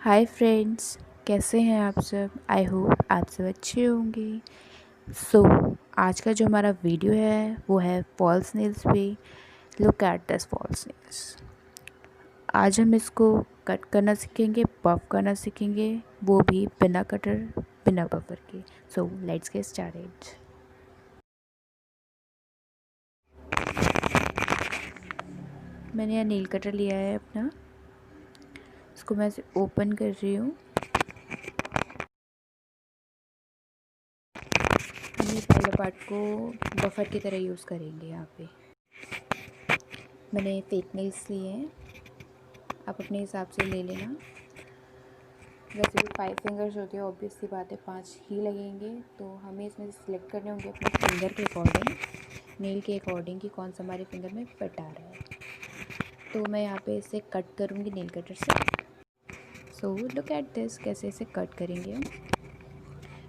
Hi friends, कैसे हैं आप सब। आई होप आप सब अच्छे होंगे। आज का जो हमारा वीडियो है वो है फॉल्स नेल्स पे। Look at this false nails. आज हम इसको कट करना सीखेंगे, पफ करना सीखेंगे, वो भी बिना कटर बिना बफर के। Let's get started. मैंने यहाँ नील कटर लिया है अपना, इसको मैं ओपन कर रही हूँ। हम ये पहले पार्ट को बफर की तरह यूज़ करेंगे। यहाँ पे मैंने फेक नेल्स लिए हैं, आप अपने हिसाब से ले लेना। वैसे भी 5 फिंगर्स होते हैं, ऑब्वियस सी बात है 5 ही लगेंगे। तो हमें इसमें सिलेक्ट करने होंगे अपने फिंगर के अकॉर्डिंग, नेल के अकॉर्डिंग कि कौन सा हमारे फिंगर में फिट आ रहा है। तो मैं यहाँ पे इसे कट करूँगी नेल कटर से। लुक एट दिस, कैसे इसे कट करेंगे हम।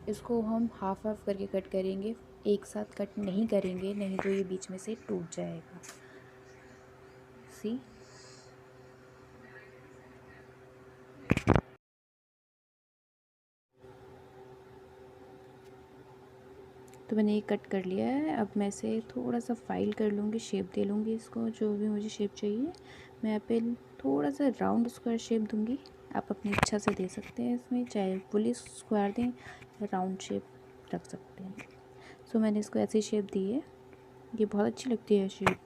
इसको हम हाफ हाफ करके कट करेंगे, एक साथ कट नहीं करेंगे, नहीं तो ये बीच में से टूट जाएगा। सी, तो मैंने ये कट कर लिया है। अब मैं इसे थोड़ा सा फाइल कर लूँगी, शेप दे लूँगी इसको, जो भी मुझे शेप चाहिए। मैं यहाँ पे थोड़ा सा राउंड स्क्वायर शेप दूँगी, आप अपनी इच्छा से दे सकते हैं इसमें, चाहे फुली स्क्वायर दें या राउंड शेप रख सकते हैं। मैंने इसको ऐसी शेप दी है, ये बहुत अच्छी लगती है शेप।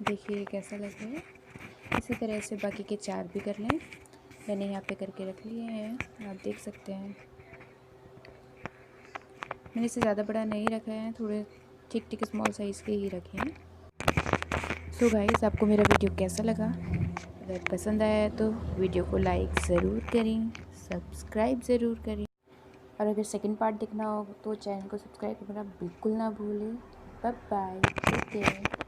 देखिए कैसा लग रहा है। इसी तरह से बाकी के 4 भी कर लें। मैंने यहाँ पे करके रख लिए हैं, आप देख सकते हैं। मैंने इसे ज़्यादा बड़ा नहीं रखा है, थोड़े ठीक ठीक स्मॉल साइज़ के ही रखे हैं। गाइस, आपको मेरा वीडियो कैसा लगा? अगर पसंद आया तो वीडियो को लाइक ज़रूर करें, सब्सक्राइब ज़रूर करें, और अगर सेकंड पार्ट देखना हो तो चैनल को सब्सक्राइब करना बिल्कुल ना भूलें। Bye bye, take care.